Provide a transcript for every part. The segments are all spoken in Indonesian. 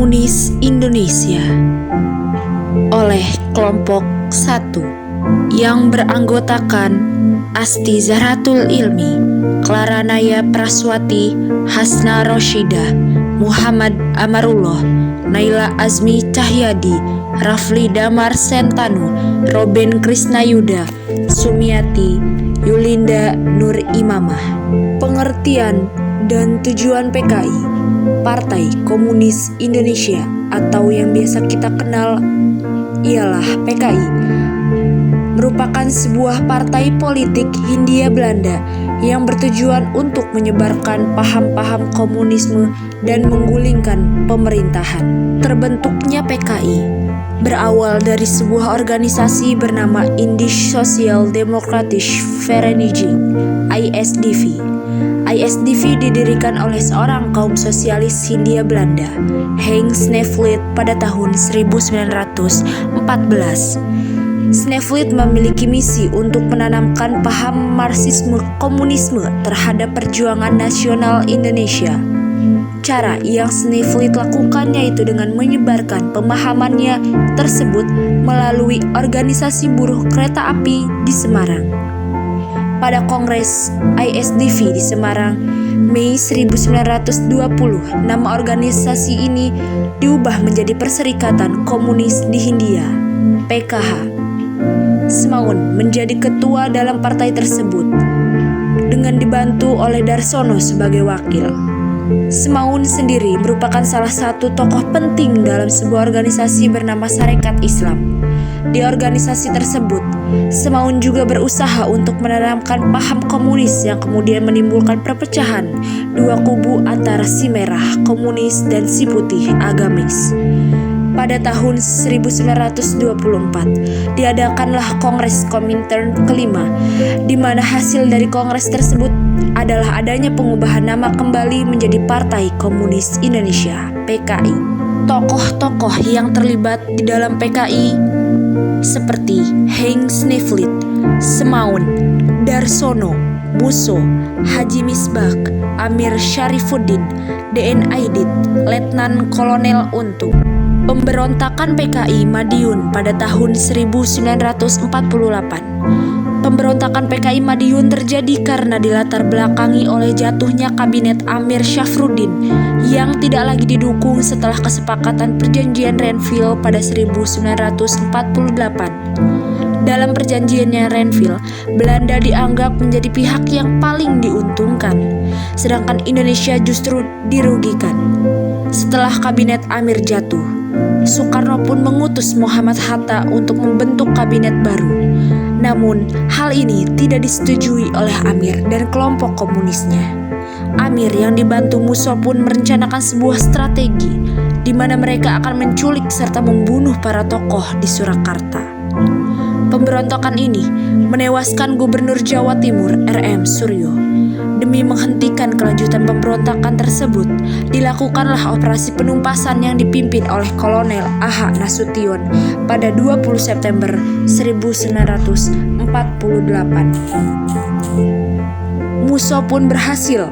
Komunis Indonesia oleh kelompok 1 yang beranggotakan Asti Zahratul Ilmi, Clara Naya Praswati, Hasna Roshidah, Muhammad Amarullah, Naila Azmi Cahyadi, Rafli Damar Sentanu, Robin Krisnayuda, Sumiati, Yulinda Nur Imamah. Pengertian dan tujuan PKI, Partai Komunis Indonesia, atau yang biasa kita kenal ialah PKI, merupakan sebuah partai politik Hindia Belanda yang bertujuan untuk menyebarkan paham-paham komunisme dan menggulingkan pemerintahan. Terbentuknya PKI berawal dari sebuah organisasi bernama Indisch Social Democratische Vereniging (ISDV). ISDV didirikan oleh seorang kaum sosialis Hindia Belanda, Henk Snevely, pada tahun 1914. Snevely memiliki misi untuk menanamkan paham Marxisme Komunisme terhadap perjuangan nasional Indonesia. Cara yang Snevely lakukan yaitu dengan menyebarkan pemahamannya tersebut melalui organisasi buruh kereta api di Semarang. Pada Kongres ISDV di Semarang, Mei 1920, nama organisasi ini diubah menjadi Perserikatan Komunis di Hindia, PKH. Semaun menjadi ketua dalam partai tersebut, dengan dibantu oleh Darsono sebagai wakil. Semaun sendiri merupakan salah satu tokoh penting dalam sebuah organisasi bernama Sarekat Islam. Di organisasi tersebut, Semaun juga berusaha untuk menanamkan paham komunis yang kemudian menimbulkan perpecahan dua kubu antara si merah komunis dan si putih agamis. Pada tahun 1924, diadakanlah Kongres Komintern kelima, di mana hasil dari kongres tersebut adalah adanya pengubahan nama kembali menjadi Partai Komunis Indonesia (PKI). Tokoh-tokoh yang terlibat di dalam PKI seperti Henk Snevely, Semaun, Darsono, Busso, Haji Misbah, Amir Syarifuddin, DN Aidit, Letnan Kolonel Untung. Pemberontakan PKI Madiun pada tahun 1948. Pemberontakan PKI Madiun terjadi karena dilatar belakangi oleh jatuhnya kabinet Amir Syafruddin yang tidak lagi didukung setelah kesepakatan perjanjian Renville pada 1948. Dalam perjanjiannya Renville, Belanda dianggap menjadi pihak yang paling diuntungkan, sedangkan Indonesia justru dirugikan. Setelah kabinet Amir jatuh, Soekarno pun mengutus Muhammad Hatta untuk membentuk kabinet baru. Namun, hal ini tidak disetujui oleh Amir dan kelompok komunisnya. Amir yang dibantu Musso pun merencanakan sebuah strategi di mana mereka akan menculik serta membunuh para tokoh di Surakarta. Pemberontakan ini menewaskan Gubernur Jawa Timur R.M. Suryo. Demi menghentikan kelanjutan pemberontakan tersebut, dilakukanlah operasi penumpasan yang dipimpin oleh Kolonel A.H. Nasution pada 20 September 1948. Musso pun berhasil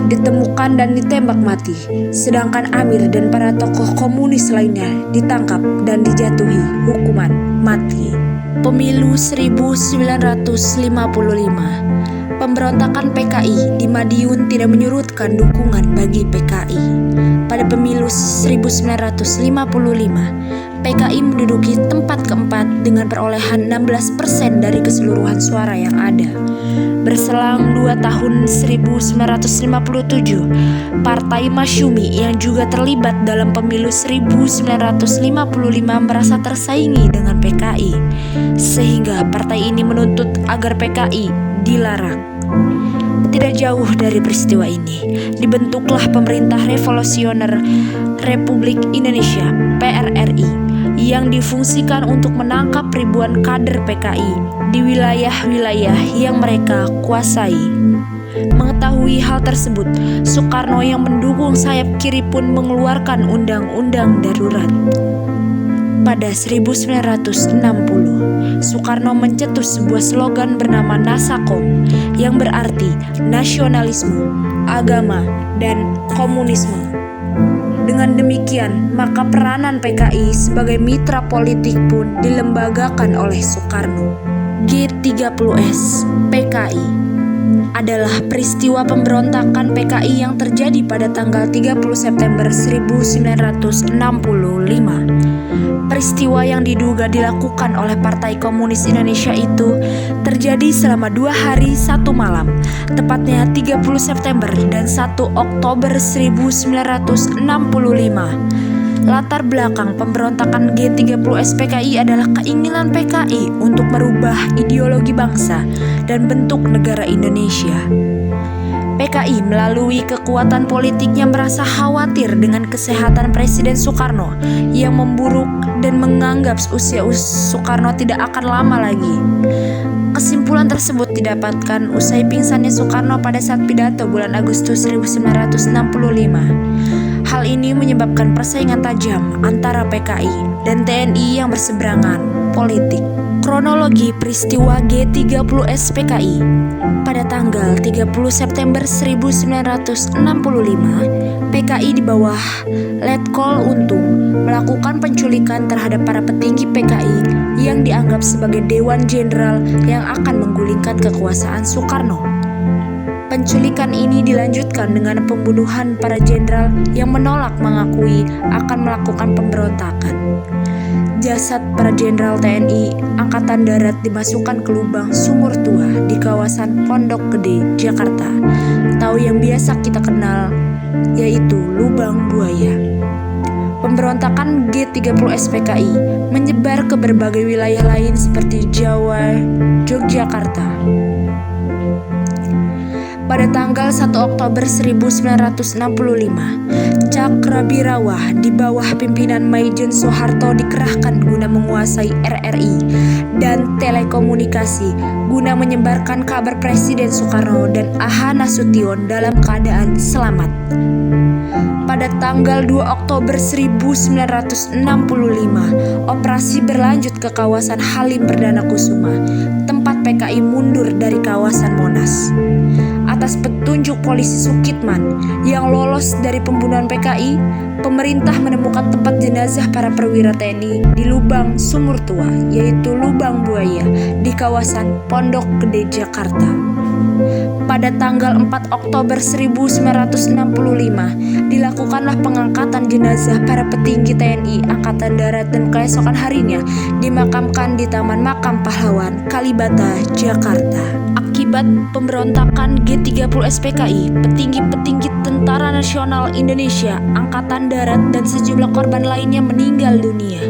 ditemukan dan ditembak mati, sedangkan Amir dan para tokoh komunis lainnya ditangkap dan dijatuhi hukuman mati. Pemilu 1955. Pemberontakan PKI di Madiun tidak menyurutkan dukungan bagi PKI. Pada pemilu 1955, PKI menduduki tempat keempat dengan perolehan 16% dari keseluruhan suara yang ada. Berselang 2 tahun 1957, Partai Masyumi yang juga terlibat dalam pemilu 1955 merasa tersaingi dengan PKI, sehingga partai ini menuntut agar PKI dilarang. Tidak jauh dari peristiwa ini, dibentuklah Pemerintah Revolusioner Republik Indonesia (PRRI) yang difungsikan untuk menangkap ribuan kader PKI di wilayah-wilayah yang mereka kuasai. Mengetahui hal tersebut, Soekarno yang mendukung sayap kiri pun mengeluarkan undang-undang darurat. Pada 1960, Soekarno mencetus sebuah slogan bernama Nasakom yang berarti nasionalisme, agama, dan komunisme. Dengan Dengan demikian, maka peranan PKI sebagai mitra politik pun dilembagakan oleh Soekarno. G30S PKI adalah peristiwa pemberontakan PKI yang terjadi pada tanggal 30 September 1965. Peristiwa yang diduga dilakukan oleh Partai Komunis Indonesia itu terjadi selama 2 hari 1 malam, tepatnya 30 September dan 1 Oktober 1965. Latar belakang pemberontakan G30S PKI adalah keinginan PKI untuk merubah ideologi bangsa dan bentuk negara Indonesia. PKI melalui kekuatan politiknya merasa khawatir dengan kesehatan Presiden Soekarno yang memburuk dan menganggap usia Soekarno tidak akan lama lagi. Kesimpulan tersebut didapatkan usai pingsannya Soekarno pada saat pidato bulan Agustus 1965. Hal ini menyebabkan persaingan tajam antara PKI dan TNI yang berseberangan politik. Kronologi peristiwa G30S PKI. Pada tanggal 30 September 1965, PKI di bawah Letkol Untung melakukan penculikan terhadap para petinggi PKI yang dianggap sebagai Dewan Jenderal yang akan menggulingkan kekuasaan Soekarno. Penculikan ini dilanjutkan dengan pembunuhan para jenderal yang menolak mengakui akan melakukan pemberontakan. Jasad para jenderal TNI Angkatan Darat dimasukkan ke lubang sumur tua di kawasan Pondok Gede, Jakarta, atau yang biasa kita kenal yaitu Lubang Buaya. Pemberontakan G30S PKI menyebar ke berbagai wilayah lain seperti Jawa, Yogyakarta. Pada tanggal 1 Oktober 1965, Cakrabirawa di bawah pimpinan Maijen Soeharto dikerahkan guna menguasai RRI dan telekomunikasi guna menyebarkan kabar Presiden Soekarno dan A.H. Nasution dalam keadaan selamat. Pada tanggal 2 Oktober 1965, operasi berlanjut ke kawasan Halim Perdana Kusuma, tempat PKI mundur dari kawasan Monas. Atas petunjuk polisi Sukitman yang lolos dari pembunuhan PKI, pemerintah menemukan tempat jenazah para perwira TNI di lubang sumur tua, yaitu Lubang Buaya, di kawasan Pondok Gede, Jakarta. Pada tanggal 4 Oktober 1965, dilakukanlah pengangkatan jenazah para petinggi TNI Angkatan Darat dan keesokan harinya dimakamkan di Taman Makam Pahlawan, Kalibata, Jakarta. Akibat pemberontakan G30S PKI, petinggi-petinggi Tentara Nasional Indonesia, Angkatan Darat, dan sejumlah korban lainnya meninggal dunia.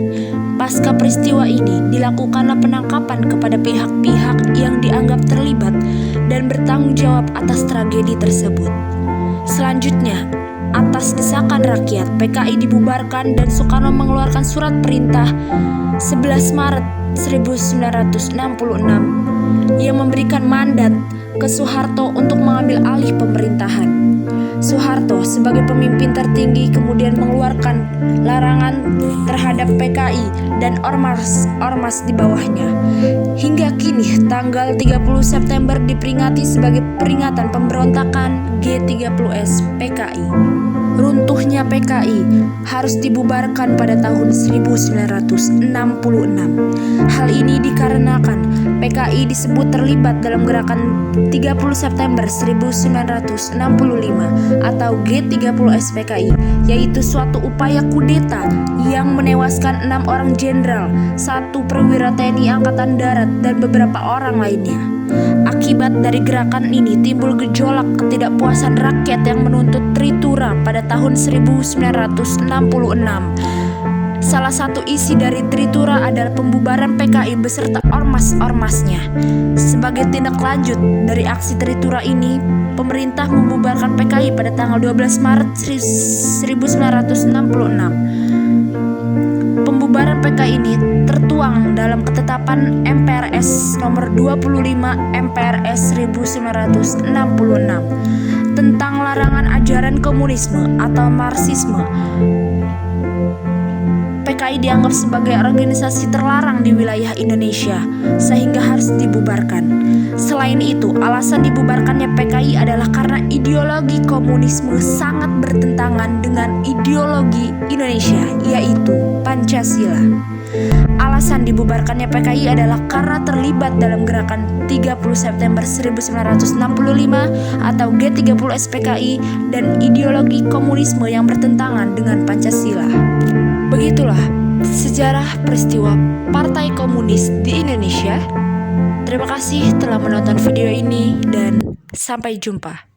Pasca peristiwa ini, dilakukanlah penangkapan kepada pihak-pihak yang dianggap terlibat dan bertanggung jawab atas tragedi tersebut. Selanjutnya, atas desakan rakyat, PKI dibubarkan dan Soekarno mengeluarkan surat perintah 11 Maret 1966 yang memberikan mandat ke Soeharto untuk mengambil alih pemerintahan. Soeharto sebagai pemimpin tertinggi kemudian mengeluarkan larangan terhadap PKI dan ormas-ormas di bawahnya. Hingga kini tanggal 30 September diperingati sebagai peringatan pemberontakan G30S PKI. Runtuhnya PKI harus dibubarkan pada tahun 1966. Hal ini dikarenakan PKI disebut terlibat dalam gerakan 30 September 1965 atau G30S PKI, yaitu suatu upaya kudeta yang menewaskan 6 orang jenderal, 1 perwira TNI Angkatan Darat, dan beberapa orang lainnya. Akibat dari gerakan ini timbul gejolak ketidakpuasan rakyat yang menuntut Tritura pada tahun 1966. Salah satu isi dari Tritura adalah pembubaran PKI beserta ormas-ormasnya. Sebagai tindak lanjut dari aksi Tritura ini, pemerintah membubarkan PKI pada tanggal 12 Maret 1966. Pembubaran PKI ini tertuang dalam ketetapan MPRS nomor 25 MPRS 1966 tentang larangan ajaran komunisme atau Marxisme. PKI PKI dianggap sebagai organisasi terlarang di wilayah Indonesia, sehingga harus dibubarkan. Selain itu, alasan dibubarkannya PKI adalah karena ideologi komunisme sangat bertentangan dengan ideologi Indonesia, yaitu Pancasila. Alasan dibubarkannya PKI adalah karena terlibat dalam gerakan 30 September 1965 atau G30 SPKI dan ideologi komunisme yang bertentangan dengan Pancasila. Begitulah sejarah peristiwa Partai Komunis di Indonesia. Terima kasih telah menonton video ini dan sampai jumpa.